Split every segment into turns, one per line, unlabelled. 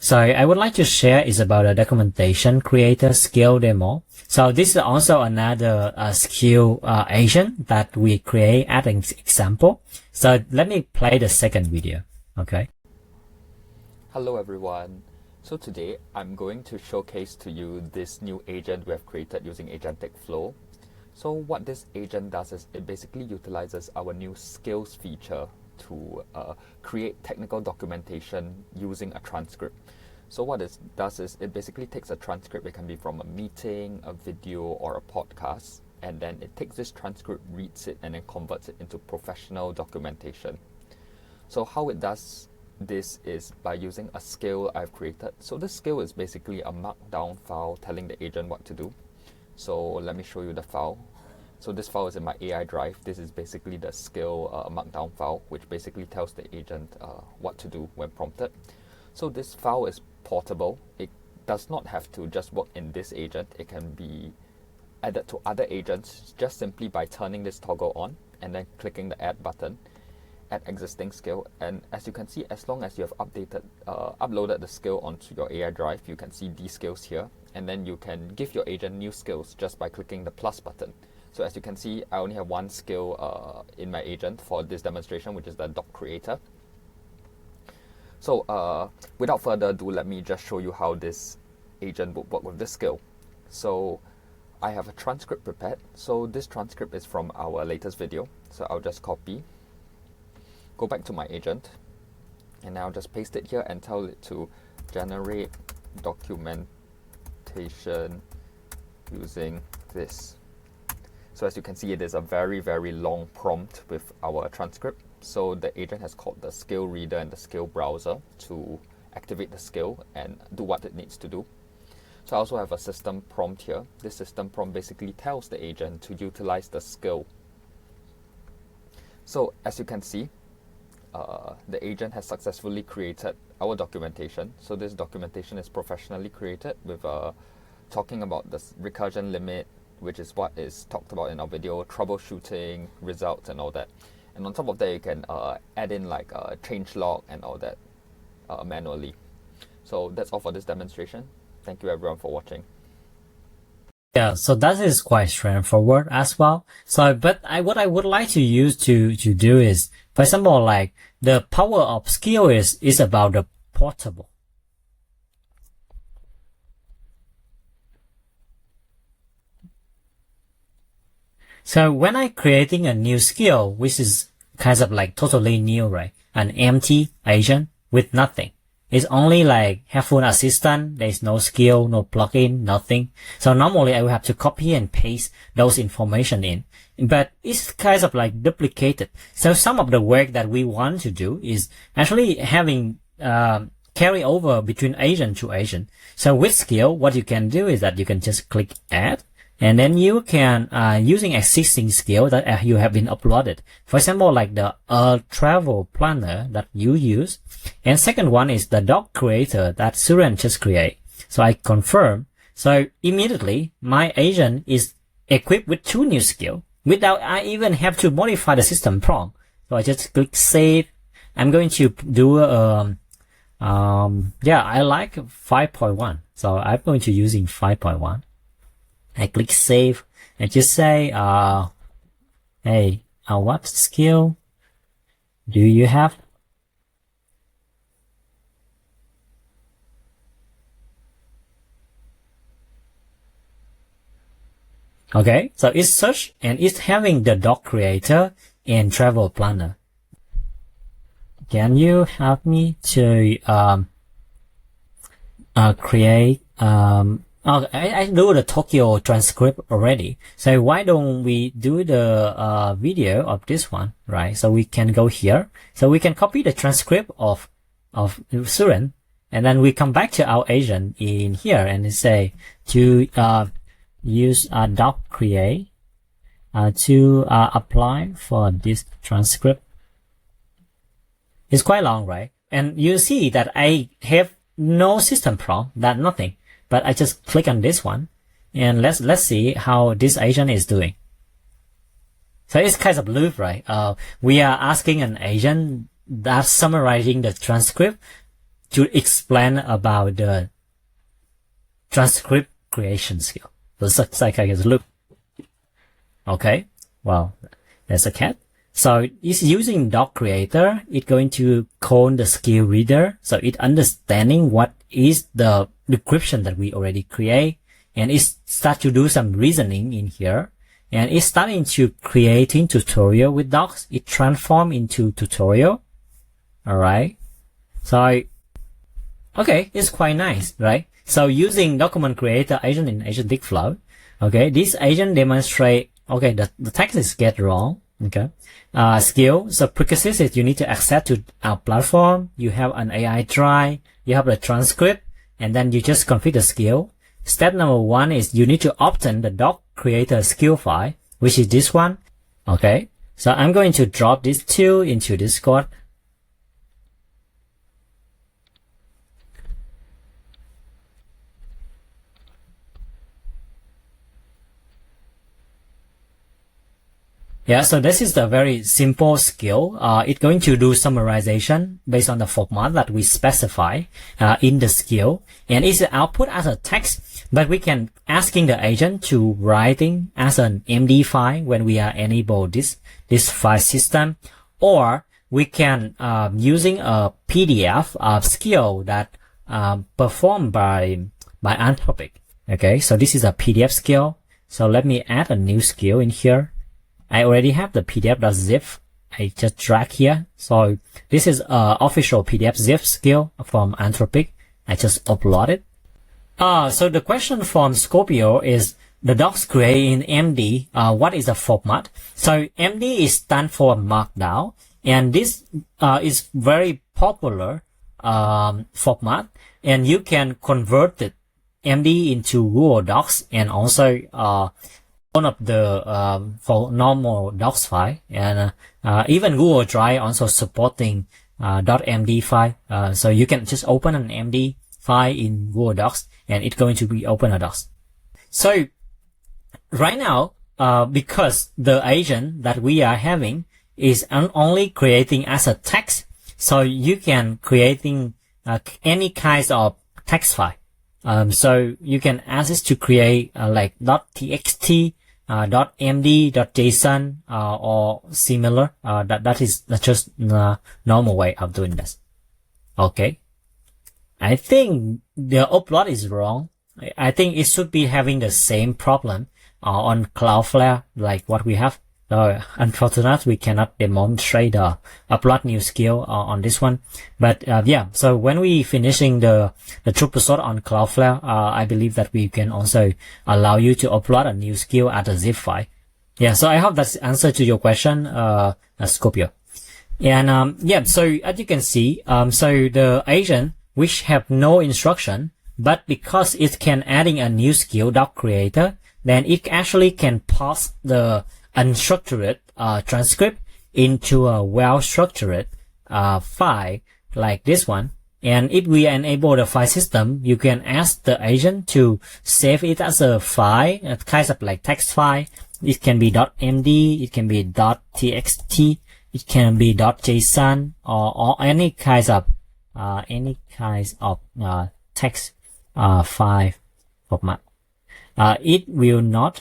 So I would like to share is about a documentation creator skill demo. So this is also another skill agent that we create as an example. So let me play the second video. Okay.
Hello everyone. So today I'm going to showcase to you this new agent we have created using AgenticFlow. So what this agent does is it basically utilizes our new skills feature to create technical documentation using a transcript. So what it does is it basically takes a transcript. It can be from a meeting, a video, or a podcast, and then it takes this transcript, reads it, and then converts it into professional documentation. So how it does this is by using a skill I've created. So this skill is basically a markdown file telling the agent what to do. So let me show you the file. So this file is in my AI drive. This is basically the skill markdown file, which basically tells the agent what to do when prompted. So this file is portable. It does not have to just work in this agent. It can be added to other agents just simply by turning this toggle on and then clicking the add button, add existing skill. And as you can see, as long as you have uploaded the skill onto your AI drive, you can see these skills here, and then you can give your agent new skills just by clicking the plus button. So as you can see, I only have one skill in my agent for this demonstration, which is the doc creator. So without further ado, let me just show you how this agent would work with this skill. So I have a transcript prepared. So this transcript is from our latest video. So I'll just copy, go back to my agent, and I'll just paste it here and tell it to generate documentation using this. So as you can see, it is a very, very long prompt with our transcript. So the agent has called the skill reader and the skill browser to activate the skill and do what it needs to do. So I also have a system prompt here. This system prompt basically tells the agent to utilize the skill. So as you can see, the agent has successfully created our documentation. So this documentation is professionally created with talking about the recursion limit, which is what is talked about in our video, troubleshooting, results, and all that. And on top of that, you can add in like a change log and all that manually. So that's all for this demonstration. Thank you everyone for watching.
Yeah, so that is quite straightforward as well. So, but what I would like to use to do is, for example, like the power of skill is about the portable. So when I'm creating a new skill, which is kind of like totally new, right? An empty agent with nothing. It's only like helpful assistant. There's no skill, no plugin, nothing. So normally I will have to copy and paste those information in, but it's kind of like duplicated. So some of the work that we want to do is actually having carry over between agent to agent. So with skill, what you can do is that you can just click add, and then you can, using existing skill that you have been uploaded. For example, like the travel planner that you use. And second one is the doc creator that Suren just create. So I confirm. So immediately my agent is equipped with 2 new skills without I even have to modify the system prompt. So I just click save. I'm going to do, yeah, I like 5.1. So I'm going to using 5.1. I click save and just say, hey, what skill do you have? Okay, so it's search and it's having the doc creator and travel planner. Can you help me to create I do the Tokyo transcript already. So why don't we do the video of this one, right? So we can go here. So we can copy the transcript of Suren, and then we come back to our agent in here and say to use doc create to apply for this transcript. It's quite long, right? And you see that I have no system prompt, that nothing. But I just click on this one, and let's see how this agent is doing. So it's kind of loop, right? We are asking an agent that's summarizing the transcript to explain about the transcript creation skill. Looks like I can look. Okay, well, there's a cat. So it's using doc creator. It's going to call the skill reader. So it's understanding what is the description that we already create. And it start to do some reasoning in here. And it's starting to creating tutorial with docs. It transform into tutorial. Alright. So, okay, it's quite nice, right? So using document creator agent in AgenticFlow. Okay, this agent demonstrate, okay, the text is get wrong. Okay. Skill. So prerequisite is you need to access to our platform. You have an AI try. You have the transcript. And then you just configure the skill. Step number 1 is you need to obtain the doc creator skill file, which is this one. Okay. So I'm going to drop these two into Discord. Yeah, so this is the very simple skill. It's going to do summarization based on the format that we specify in the skill, and it's output as a text. But we can asking the agent to writing as an MD file when we are enable this file system, or we can using a PDF skill that performed by Anthropic. Okay, so this is a PDF skill. So let me add a new skill in here. I already have the pdf.zip. I just drag here. So this is official PDF zip skill from Anthropic. I just upload it. So the question from Scorpio is the docs created in MD. What is the format? So MD is stand for markdown, and this is very popular format, and you can convert it MD into Google Docs and also one of the for normal docs file, and even Google Drive also supporting .md file. So you can just open an MD file in Google Docs and it's going to be open a docs. So right now, because the agent that we are having is only creating as a text, so you can creating any kinds of text file. So you can ask it to create like .txt, .md, .json, or similar. That's just normal way of doing this. Okay. I think the upload is wrong. I think it should be having the same problem on Cloudflare like what we have. Unfortunately, we cannot demonstrate the upload new skill on this one. But yeah, so when we finishing the true episode on Cloudflare, I believe that we can also allow you to upload a new skill as a zip file. Yeah, so I hope that's the answer to your question, Scorpio. And yeah, so as you can see, so the agent which have no instruction, but because it can adding a new skill doc creator, then it actually can pass the unstructured transcript into a well-structured file like this one. And if we enable the file system, you can ask the agent to save it as a file, a kind of like text file. It can be .md, it can be .txt, it can be .json, or any kinds of text file format. It will not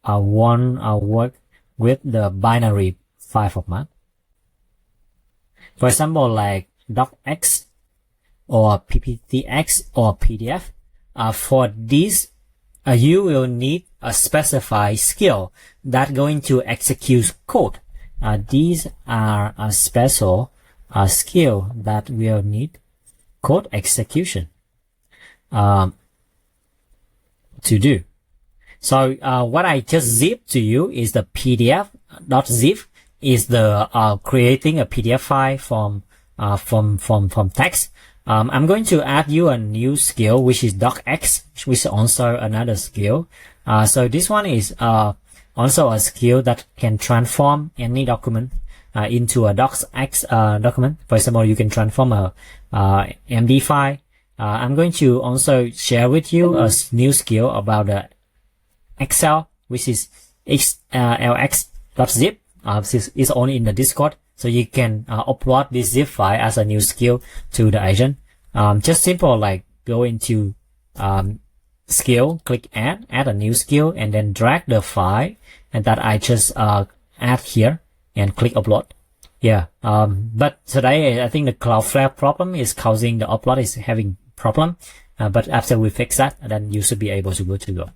work with the binary file format. For example, like docx or PPTX or PDF. For this, you will need a specified skill that going to execute code. These are a special skill that will need code execution to do. So what I just zip to you is the PDF.zip is the creating a PDF file from text. I'm going to add you a new skill which is docx, which is also another skill. So this one is also a skill that can transform any document into a docx document. For example, you can transform a MD file. I'm going to also share with you a new skill about the Excel, which is XLSX.zip. This is only in the Discord. So you can upload this zip file as a new skill to the agent. Just simple, like go into skill, click add a new skill, and then drag the file and that I just add here and click upload. Yeah. But today I think the Cloudflare problem is causing the upload is having problem. But after we fix that, then you should be able to go.